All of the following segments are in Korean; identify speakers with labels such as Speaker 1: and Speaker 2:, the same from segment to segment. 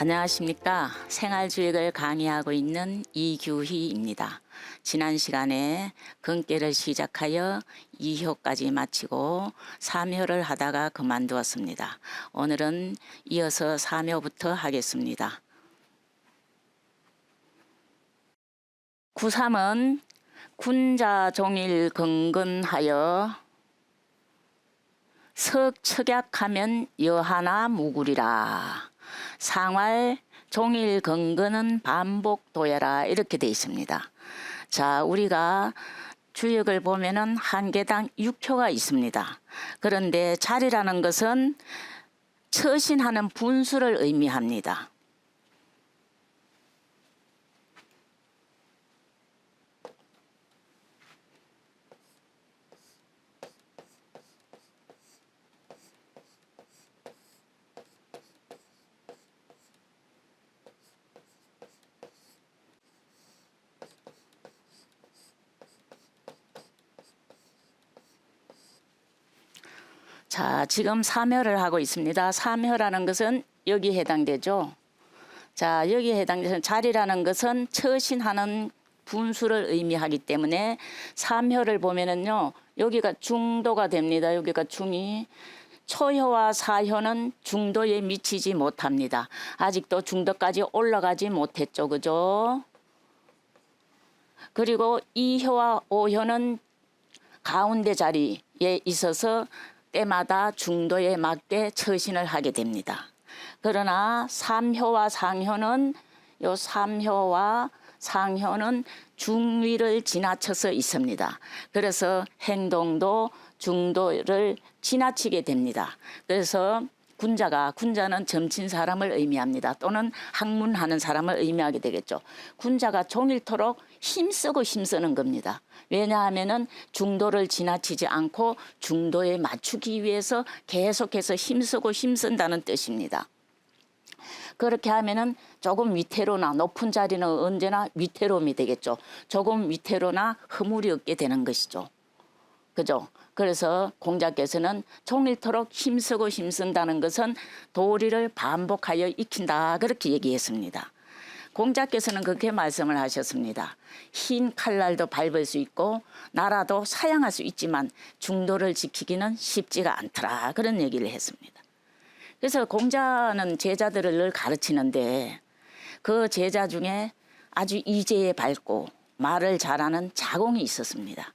Speaker 1: 안녕하십니까. 생활주익을 강의하고 있는 이규희입니다. 지난 시간에 근깨를 시작하여 2효까지 마치고 3효를 하다가 그만두었습니다. 오늘은 이어서 3효부터 하겠습니다. 9.3은 군자 종일 근근하여 석척약하면 여하나 무구리라. 상활 종일 근근은 반복도야라 이렇게 되어 있습니다. 자, 우리가 주역을 보면은 한 개당 6효가 있습니다. 그런데 자리라는 것은 처신하는 분수를 의미합니다. 자, 지금 3효를 하고 있습니다. 3효라는 것은 여기에 해당되죠. 자, 여기에 해당되는 자리라는 것은 처신하는 분수를 의미하기 때문에 3효를 보면은요, 여기가 중도가 됩니다. 여기가 중이. 초효와 사효는 중도에 미치지 못합니다. 아직도 중도까지 올라가지 못했죠. 그죠? 그리고 2효와 5효는 가운데 자리에 있어서 때마다 중도에 맞게 처신을 하게 됩니다. 그러나 3효와 상효는 요 3효와 상효는 중위를 지나쳐서 있습니다. 그래서 행동도 중도를 지나치게 됩니다. 그래서 군자는 점친 사람을 의미합니다. 또는 학문하는 사람을 의미하게 되겠죠. 군자가 종일토록 힘쓰는 겁니다. 왜냐하면은 중도를 지나치지 않고 중도에 맞추기 위해서 계속해서 힘쓴다는 뜻입니다. 그렇게 하면은 조금 위태로나 높은 자리는 언제나 위태로움이 되겠죠. 조금 위태로나 허물이 없게 되는 것이죠. 그죠? 그래서 공자께서는 종일토록 힘쓴다는 것은 도리를 반복하여 익힌다 그렇게 얘기했습니다. 공자께서는 그렇게 말씀을 하셨습니다. 흰 칼날도 밟을 수 있고 나라도 사양할 수 있지만 중도를 지키기는 쉽지가 않더라 그런 얘기를 했습니다. 그래서 공자는 제자들을 늘 가르치는데 그 제자 중에 아주 이제에 밝고 말을 잘하는 자공이 있었습니다.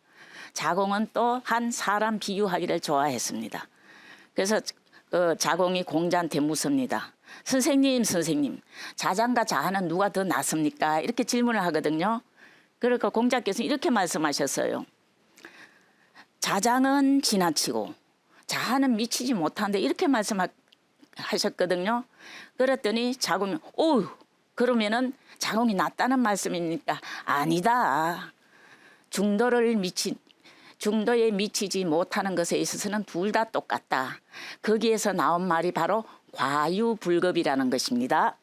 Speaker 1: 자공은 또 한 사람 비유하기를 좋아했습니다. 그래서 그 자공이 공자한테 묻습니다. 선생님, 자장과 자하는 누가 더 낫습니까? 이렇게 질문을 하거든요. 그러니까 공자께서 이렇게 말씀하셨어요. 자장은 지나치고 자하는 미치지 못한데 이렇게 말씀하셨거든요. 그랬더니 자공이 그러면은 자공이 낫다는 말씀입니까? 아니다. 중도에 미치지 못하는 것에 있어서는 둘 다 똑같다. 거기에서 나온 말이 바로 과유불급이라는 것입니다.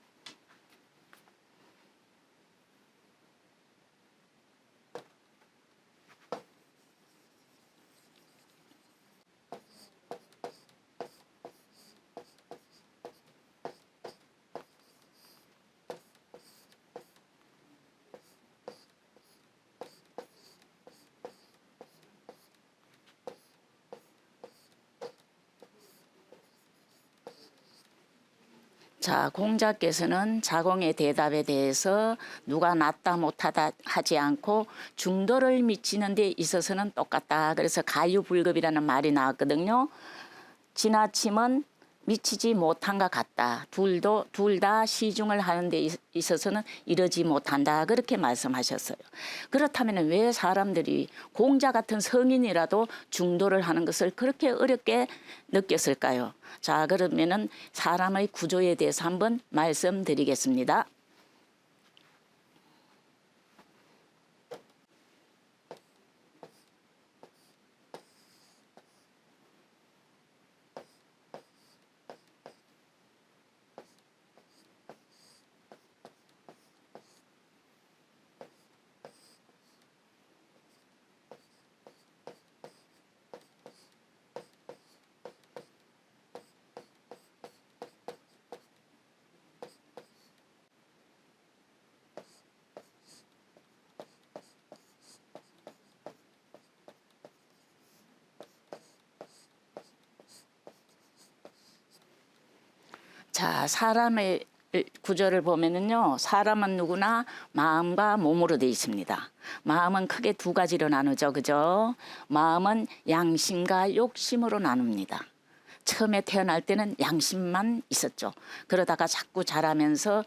Speaker 1: 자, 공자께서는 자공의 대답에 대해서 누가 낫다 못하다 하지 않고 중도를 미치는 데 있어서는 똑같다. 그래서 가유불급이라는 말이 나왔거든요. 지나침은 미치지 못한 것 같다. 둘 다 시중을 하는 데 있어서는 이러지 못한다. 그렇게 말씀하셨어요. 그렇다면 왜 사람들이 공자 같은 성인이라도 중도를 하는 것을 그렇게 어렵게 느꼈을까요? 자, 그러면은 사람의 구조에 대해서 한번 말씀드리겠습니다. 자, 사람의 구조를 보면은요, 사람은 누구나 마음과 몸으로 돼 있습니다. 마음은 크게 두 가지로 나누죠, 그죠? 마음은 양심과 욕심으로 나눕니다. 처음에 태어날 때는 양심만 있었죠. 그러다가 자꾸 자라면서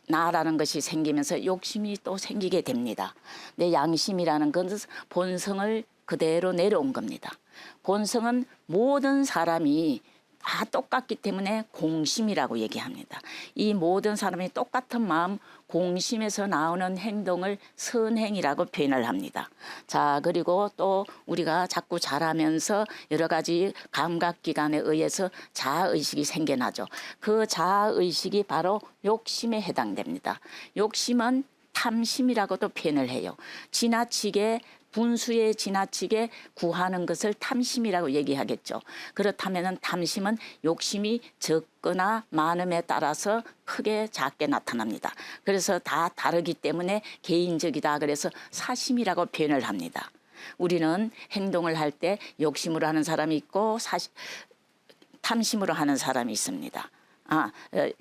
Speaker 1: 나라는 것이 생기면서 욕심이 또 생기게 됩니다. 내 양심이라는 것은 본성을 그대로 내려온 겁니다. 본성은 모든 사람이 다 똑같기 때문에 공심이라고 얘기합니다. 이 모든 사람이 똑같은 마음, 공심에서 나오는 행동을 선행이라고 표현을 합니다. 자, 그리고 또 우리가 자꾸 자라면서 여러 가지 감각기관에 의해서 자아의식이 생겨나죠. 그 자아의식이 바로 욕심에 해당됩니다. 욕심은 탐심이라고도 표현을 해요. 지나치게 분수에 지나치게 구하는 것을 탐심이라고 얘기하겠죠. 그렇다면 탐심은 욕심이 적거나 많음에 따라서 크게 작게 나타납니다. 그래서 다 다르기 때문에 개인적이다. 그래서 사심이라고 표현을 합니다. 우리는 행동을 할 때 욕심으로 하는 사람이 있고 탐심으로 하는 사람이 있습니다.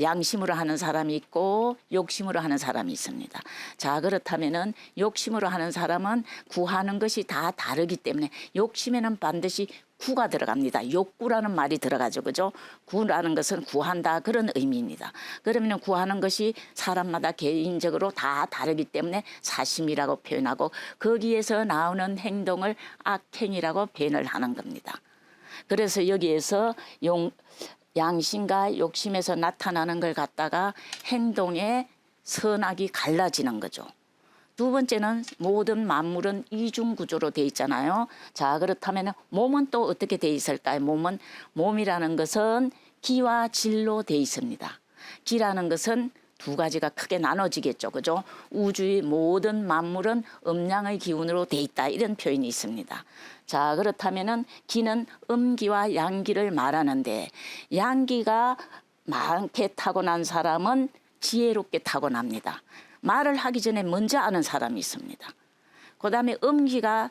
Speaker 1: 양심으로 하는 사람이 있고 욕심으로 하는 사람이 있습니다. 자, 그렇다면은 욕심으로 하는 사람은 구하는 것이 다 다르기 때문에 욕심에는 반드시 구가 들어갑니다. 욕구라는 말이 들어가죠. 그죠? 구라는 것은 구한다 그런 의미입니다. 그러면 구하는 것이 사람마다 개인적으로 다 다르기 때문에 사심이라고 표현하고 거기에서 나오는 행동을 악행이라고 표현을 하는 겁니다. 그래서 여기에서 양심과 욕심에서 나타나는 걸 갖다가 행동에 선악이 갈라지는 거죠. 두 번째는 모든 만물은 이중 구조로 돼 있잖아요. 자, 그렇다면 몸은 또 어떻게 돼 있을까요? 몸이라는 것은 기와 질로 돼 있습니다. 기라는 것은 두 가지가 크게 나눠지겠죠. 그죠? 우주의 모든 만물은 음양의 기운으로 돼 있다. 이런 표현이 있습니다. 자, 그렇다면은 기는 음기와 양기를 말하는데 양기가 많게 타고난 사람은 지혜롭게 타고납니다. 말을 하기 전에 먼저 아는 사람이 있습니다. 그 다음에 음기가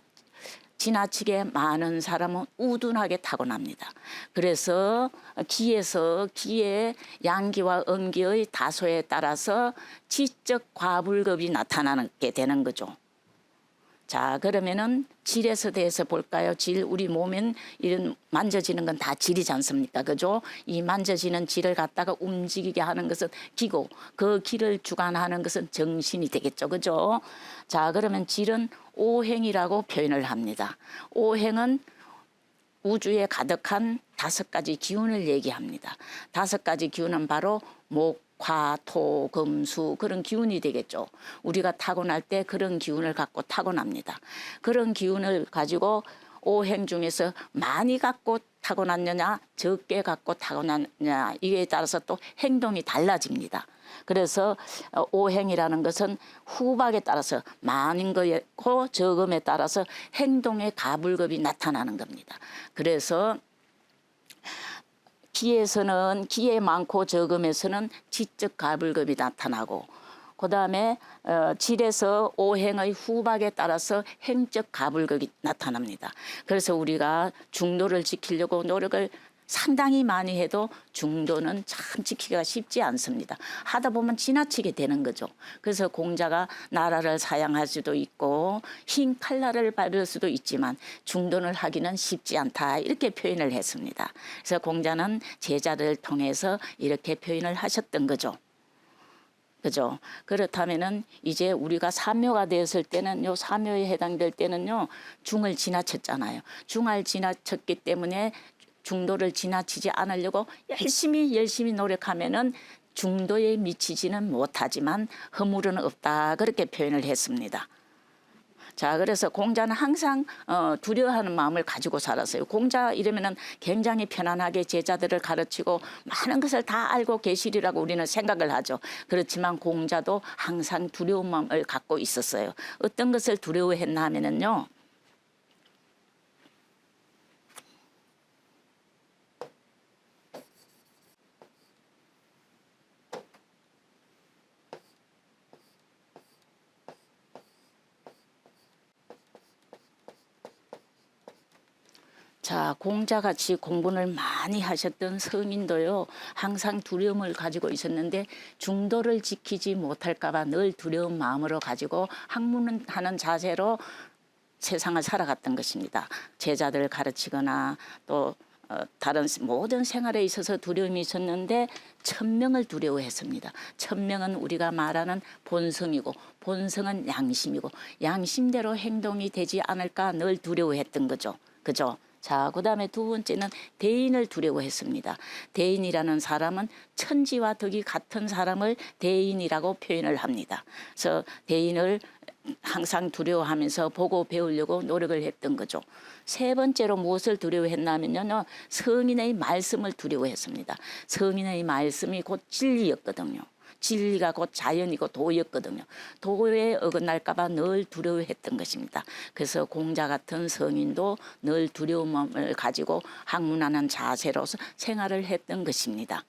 Speaker 1: 지나치게 많은 사람은 우둔하게 타고납니다. 그래서 기의 양기와 음기의 다소에 따라서 지적 과불급이 나타나게 되는 거죠. 자, 그러면은 질에서 대해서 볼까요? 질, 우리 몸엔 이런 만져지는 건 다 질이지 않습니까? 그죠? 이 만져지는 질을 갖다가 움직이게 하는 것은 기고, 그 기를 주관하는 것은 정신이 되겠죠. 그죠? 자, 그러면 질은 오행이라고 표현을 합니다. 오행은 우주에 가득한 5가지 기운을 얘기합니다. 5가지 기운은 바로 목, 화, 토, 금, 수 그런 기운이 되겠죠. 우리가 타고날 때 그런 기운을 갖고 타고납니다. 그런 기운을 가지고 오행 중에서 많이 갖고 타고났느냐 적게 갖고 타고났느냐 이에 따라서 또 행동이 달라집니다. 그래서 오행이라는 것은 후박에 따라서 많은 거고 적음에 따라서 행동의 가불급이 나타나는 겁니다. 그래서 기에서는 기에 많고 적음에서는 지적 가불급이 나타나고 그다음에 질에서 오행의 후박에 따라서 행적 가불급이 나타납니다. 그래서 우리가 중도를 지키려고 노력을 상당히 많이 해도 중도는 참 지키기가 쉽지 않습니다. 하다 보면 지나치게 되는 거죠. 그래서 공자가 나라를 사양할 수도 있고 흰 칼날을 밟을 수도 있지만 중도를 하기는 쉽지 않다 이렇게 표현을 했습니다. 그래서 공자는 제자를 통해서 이렇게 표현을 하셨던 거죠. 그죠? 그렇다면은 이제 우리가 사묘가 되었을 때는 요 사묘에 해당될 때는요 중을 지나쳤잖아요. 중을 지나쳤기 때문에 중도를 지나치지 않으려고 열심히 노력하면은 중도에 미치지는 못하지만 허물은 없다 그렇게 표현을 했습니다. 자, 그래서 공자는 항상 두려워하는 마음을 가지고 살았어요. 공자 이러면은 굉장히 편안하게 제자들을 가르치고 많은 것을 다 알고 계시리라고 우리는 생각을 하죠. 그렇지만 공자도 항상 두려운 마음을 갖고 있었어요. 어떤 것을 두려워했나 하면은요. 자, 공자같이 공부를 많이 하셨던 성인도요, 항상 두려움을 가지고 있었는데 중도를 지키지 못할까 봐 늘 두려운 마음으로 가지고 학문하는 자세로 세상을 살아갔던 것입니다. 제자들을 가르치거나 또 다른 모든 생활에 있어서 두려움이 있었는데 천명을 두려워했습니다. 천명은 우리가 말하는 본성이고 본성은 양심이고 양심대로 행동이 되지 않을까 늘 두려워했던 거죠. 그죠? 자, 그 다음에 두 번째는 대인을 두려워했습니다. 대인이라는 사람은 천지와 덕이 같은 사람을 대인이라고 표현을 합니다. 그래서 대인을 항상 두려워하면서 보고 배우려고 노력을 했던 거죠. 세 번째로 무엇을 두려워했냐면요, 성인의 말씀을 두려워했습니다. 성인의 말씀이 곧 진리였거든요. 진리가 곧 자연이고 도였거든요. 도에 어긋날까 봐 늘 두려워했던 것입니다. 그래서 공자 같은 성인도 늘 두려움을 가지고 학문하는 자세로서 생활을 했던 것입니다.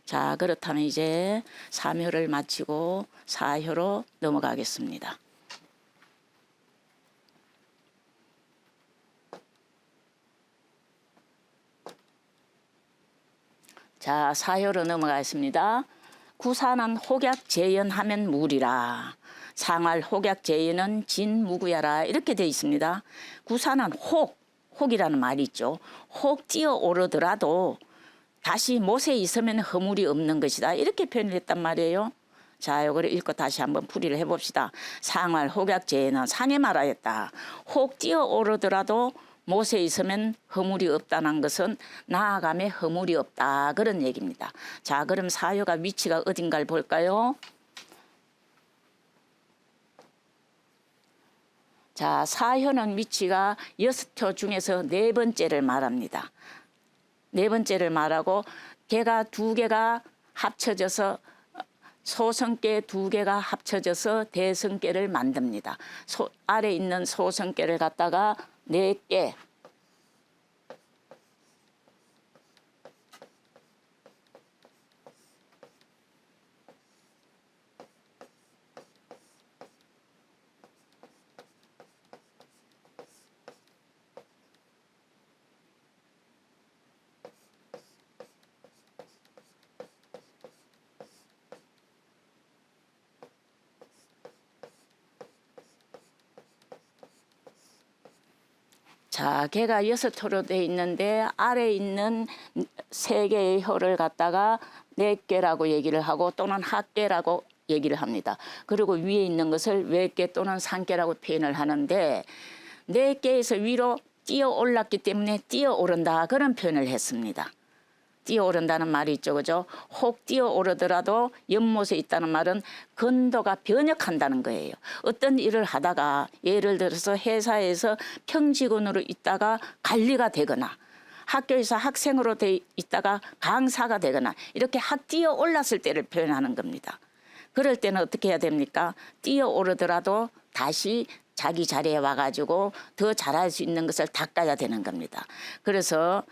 Speaker 1: 자, 그렇다면 이제 3효를 마치고 4효로 넘어가겠습니다. 자, 4효로 넘어가겠습니다. 구사는 혹약재연하면 무리라. 상할 혹약재연은 진무구야라. 이렇게 되어 있습니다. 구사는 혹이라는 말이 있죠. 혹 뛰어오르더라도 다시 못에 있으면 허물이 없는 것이다. 이렇게 표현을 했단 말이에요. 자, 요거를 읽고 다시 한번 풀이를 해봅시다. 상할 혹약재연은 상에 말하였다. 혹 뛰어오르더라도 못에 있으면 허물이 없다는 것은 나아감에 허물이 없다, 그런 얘기입니다. 자, 그럼 사효가 위치가 어딘가를 볼까요? 자, 사효는 위치가 6효 중에서 네 번째를 말합니다. 네 번째를 말하고 개가 두 개가 합쳐져서 소성계 두 개가 합쳐져서 대성계를 만듭니다. 아래 있는 소성계를 갖다가 4개, 자, 개가 6호로 되어 있는데 아래 있는 3개의 효를 갖다가 4개라고 얘기를 하고 또는 합계라고 얘기를 합니다. 그리고 위에 있는 것을 외계 또는 상계라고 표현을 하는데 4개에서 위로 뛰어 올랐기 때문에 뛰어 오른다, 그런 표현을 했습니다. 뛰어오른다는 말이 있죠, 그죠? 혹 뛰어오르더라도 연못에 있다는 말은 건도가 변혁한다는 거예요. 어떤 일을 하다가 예를 들어서 회사에서 평직원으로 있다가 관리가 되거나 학교에서 학생으로 돼 있다가 강사가 되거나 이렇게 뛰어 올랐을 때를 표현하는 겁니다. 그럴 때는 어떻게 해야 됩니까? 뛰어오르더라도 다시 자기 자리에 와가지고 더 잘할 수 있는 것을 닦아야 되는 겁니다. 그래서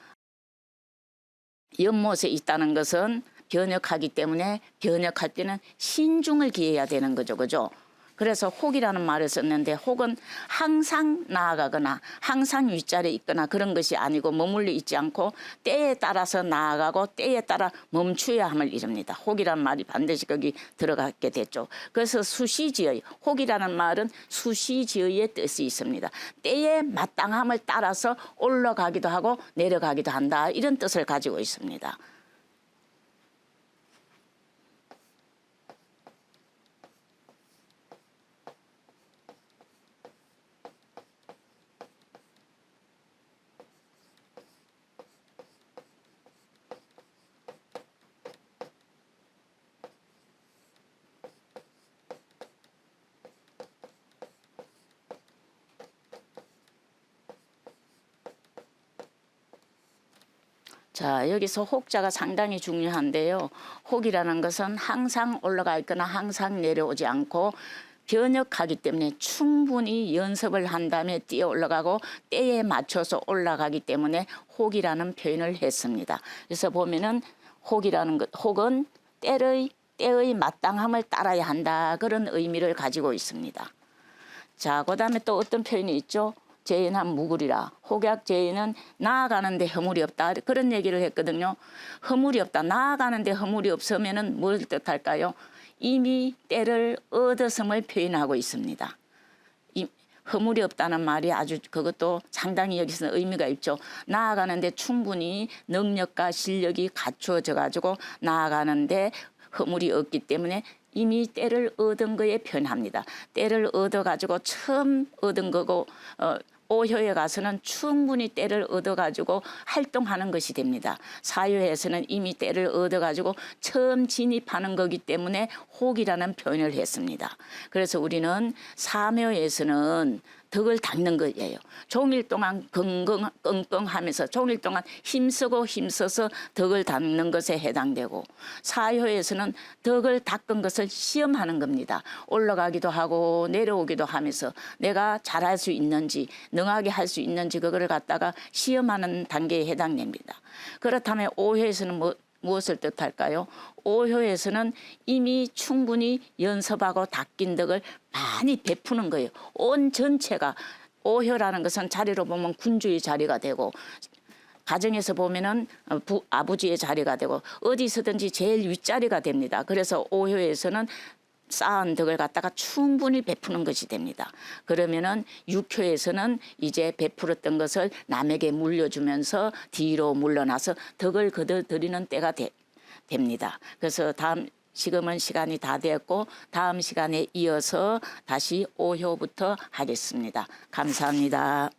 Speaker 1: 연못에 있다는 것은 변혁하기 때문에 변혁할 때는 신중을 기해야 되는 거죠. 그죠? 그래서 혹이라는 말을 썼는데 혹은 항상 나아가거나 항상 윗자리에 있거나 그런 것이 아니고 머물러 있지 않고 때에 따라서 나아가고 때에 따라 멈추어야 함을 이릅니다. 혹이라는 말이 반드시 거기 들어가게 됐죠. 그래서 수시지의, 혹이라는 말은 수시지의의 뜻이 있습니다. 때에 마땅함을 따라서 올라가기도 하고 내려가기도 한다, 이런 뜻을 가지고 있습니다. 자, 여기서 혹자가 상당히 중요한데요. 혹이라는 것은 항상 올라가 있거나 항상 내려오지 않고 변혁하기 때문에 충분히 연습을 한 다음에 뛰어 올라가고 때에 맞춰서 올라가기 때문에 혹이라는 표현을 했습니다. 그래서 보면은 혹이라는 것, 혹은 때의 마땅함을 따라야 한다, 그런 의미를 가지고 있습니다. 자, 그 다음에 또 어떤 표현이 있죠? 재인한 무구리라. 혹약 재인은 나아가는데 허물이 없다. 그런 얘기를 했거든요. 허물이 없다. 나아가는데 허물이 없으면은 뭘 뜻할까요? 이미 때를 얻었음을 표현하고 있습니다. 이 허물이 없다는 말이 아주 그것도 상당히 여기서 의미가 있죠. 나아가는데 충분히 능력과 실력이 갖추어져 가지고 나아가는데 허물이 없기 때문에 이미 때를 얻은 거에 표현합니다. 때를 얻어가지고 처음 얻은 거고 오효에 가서는 충분히 때를 얻어가지고 활동하는 것이 됩니다. 사효에서는 이미 때를 얻어가지고 처음 진입하는 거기 때문에 혹이라는 표현을 했습니다. 그래서 우리는 사묘에서는 덕을 닦는 거예요. 종일 동안 끙끙하면서 종일 동안 힘써서 덕을 닦는 것에 해당되고 사효에서는 덕을 닦은 것을 시험하는 겁니다. 올라가기도 하고 내려오기도 하면서 내가 잘할 수 있는지 능하게 할 수 있는지 그거를 갖다가 시험하는 단계에 해당됩니다. 그렇다면 오효에서는 무엇을 뜻할까요? 오효에서는 이미 충분히 연습하고 닦인 덕을 많이 베푸는 거예요. 온 전체가 오효라는 것은 자리로 보면 군주의 자리가 되고 가정에서 보면은 아버지의 자리가 되고 어디서든지 제일 윗자리가 됩니다. 그래서 오효에서는 쌓은 덕을 갖다가 충분히 베푸는 것이 됩니다. 그러면은 육효에서는 이제 베풀었던 것을 남에게 물려주면서 뒤로 물러나서 덕을 거둬들이는 때가 됩니다. 그래서 지금은 시간이 다 되었고 다음 시간에 이어서 다시 오효부터 하겠습니다. 감사합니다.